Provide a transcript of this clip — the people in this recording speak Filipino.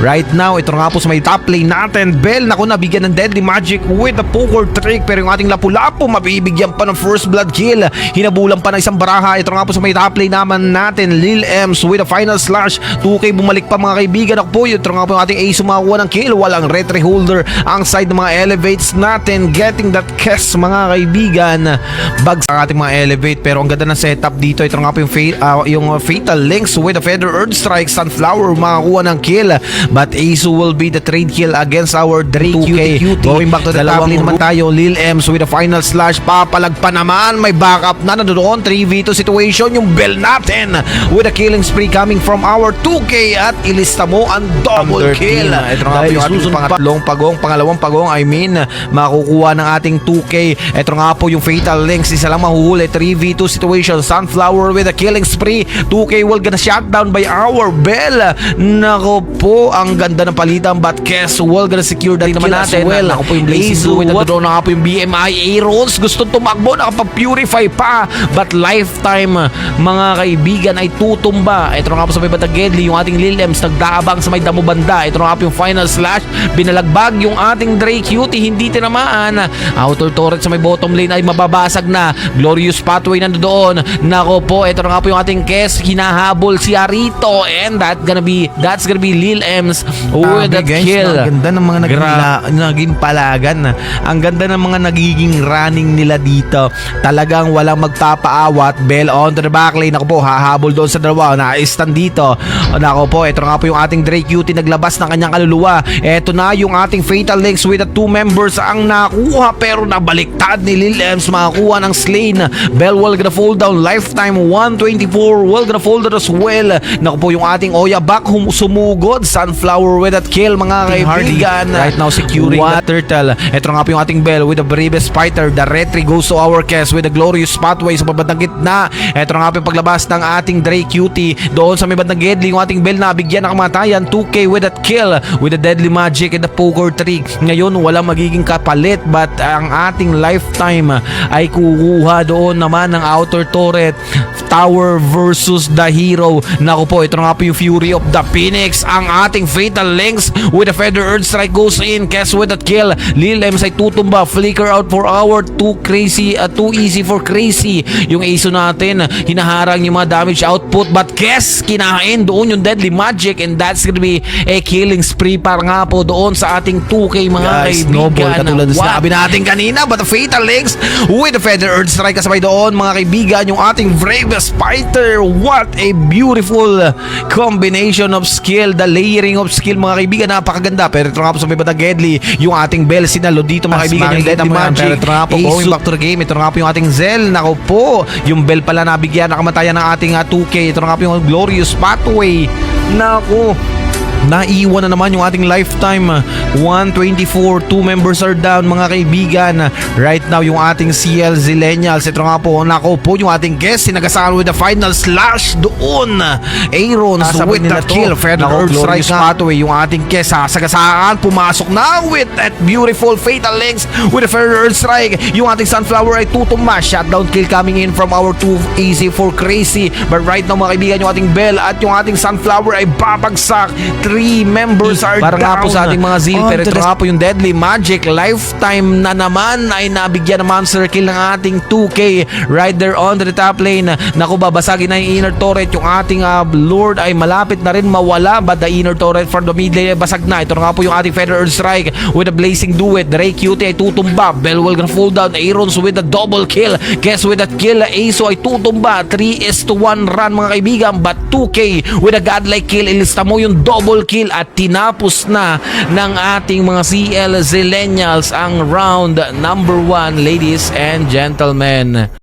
Right now, ito nga po sa may top lane natin. Bell, naku, nabigyan ng Deadly Magic with the poker trick. Pero yung ating Lapu-Lapu, mabibigyan pa ng first blood kill. Hinabulan pa ng isang baraha. Ito nga po sa may top lane naman natin. Lil Ems with a final slash. 2K bumalik pa mga kaibigan. Ako po, ito nga po yung ating Ace makakuha ng kill. Walang retry holder ang side ng mga elevates natin. Getting that kiss mga kaibigan. Bags ang ating mga elevate. Pero ang ganda ng setup dito. Ito nga po yung Fatal Links with a Feather Earth Strike. Sunflower makakuha ng kill. But Ace will be the trade kill against our Drake 2K. Going back to the top lane naman tayo. Lil Ems with a final slash. Papalag pa naman. May backup na nandoon. 3v2 situation. Yung Bell natin with a killing spree coming from our 2K. At ilista mo ang double kill. Ito nga po yung ating pangatlong pagong. Pangalawang pagong, makukuha ng ating 2K. Ito nga po yung Fatal Links. Isa lang mahuhuli. 3v2 situation. Sunflower with a killing spree. 2K will gonna shut down by our Bell. Nako po, ang ganda ng palitan. But Kes will gonna secure the naman natin. Nako po yung Blazing Blue. Nandoon na nga po yung BMI Arrows. Gusto tumakbo. Nakapag-purify pa. But lifetime mga kaibigan ay tutumba. Ito nga po sa may bandang Gedli. Yung ating Lil Ems nagdaabang sa may damo banda. Ito nga po yung final slash. Binalagbag yung ating Drake Cutie. Hindi tinamaan. Outer turret sa may bottom lane ay mababasag na. Glorious pathway nandoon. Nako po, ito nga po yung ating Kes. Hinahabol si Arito. And that's gonna be Lil Ems with that guys, kill. ang ganda ng mga naging palagan. Ang ganda ng mga nagiging running nila dito. Talagang walang magpapaawat. Bell on to the backlane. Ako po, hahabol doon sa dalawa. Na-stand dito. Nako po, ito nga po yung ating Drake Cutie naglabas ng kanyang kaluluwa. Ito na yung ating Fatal Links with the 2 members ang nakuha. Pero nabaliktad ni Lil Ems. Makakuha ng slain. Bell will gonna fall down. Lifetime 124 will gonna fall down as well. Nako po yung ating Oyabak sumugod. Sunflower with that kill mga kaibigan. Right now securing the turtle. Ito nga po yung ating Bell with the bravest fighter. The retry goes to our Kes with the glorious pathway sa babandang gitna. Ito nga po yung paglabas ng ating Drake Cutie. Doon sa may bandang Gedli, yung ating Bell na bigyan ng kamatayan. 2K with that kill with the Deadly Magic and the poker trick. Ngayon walang magiging kapalit, but ang ating lifetime ay kukuha doon naman ng outer turret. Tower versus the hero. Naku po, ito nga po yung Fury of the Phoenix. Ang ating Fatal Links with a Feather Earth Strike goes in. Kes with that kill. Lil Ems ay tutumba. Flicker out for our too easy for crazy. Yung Ace natin, hinaharang yung mga damage output. But Kes, kinain doon yung Deadly Magic. And that's gonna be a killing spree para nga po doon sa ating 2K mga kaibigan. Noble, katulad na sinabi natin kanina. But the Fatal Links with the Feather Earth Strike kasabay doon mga kaibigan. Yung ating bravest fighter. What a beautiful combination of skill. The layering of skill mga kaibigan. Napakaganda. Pero ito nga po sa may bandang Gedli. Yung ating Bell sinalo dito mga kaibigan. Yung Deadly Magic. Pero ito nga po, going back to the game. Ito nga po yung ating Zell. Nako po, yung Bell pala nabigyan ng kamatayan ng ating 2K. Ito nga po yung glorious pathway. Nako, naiwan na naman yung ating lifetime. 124, 2 members are down mga kaibigan. Right now yung ating CL Zillennials. Ito nga po, nako po yung ating guest. Sinagasaan with the final slash doon. Aarons with that kill. Feather Earth Strike pathway. Yung ating guest sagasaan. Pumasok na with that beautiful Fatal Links with the Feather Earth Strike. Yung ating Sunflower ay tutumba. Shutdown kill coming in from our 2 easy for crazy. But right now mga kaibigan, yung ating Bell at yung ating Sunflower ay babagsak. 3 members are para down. nga po sa ating mga Zil. Pero ito nga po yung Deadly Magic. Lifetime na naman ay nabigyan ng monster kill ng ating 2K. Right there on the top lane. Naku, babasagin na yung inner turret. Yung ating Lord ay malapit na rin mawala. But the inner turret from the mid lane ay basag na. Ito nga po yung ating Feather Earth Strike with a Blazing Duet. Drake Cutie ay tutumba. Bell will gonna fall down. Aarons with a double kill. Guess with that kill, Aso ay tutumba. 3-1 run mga kaibigan. But 2K with a godlike kill. Ilista mo yung double kill at tinapos na ng ating mga CL Zillennials ang round number 1, ladies and gentlemen.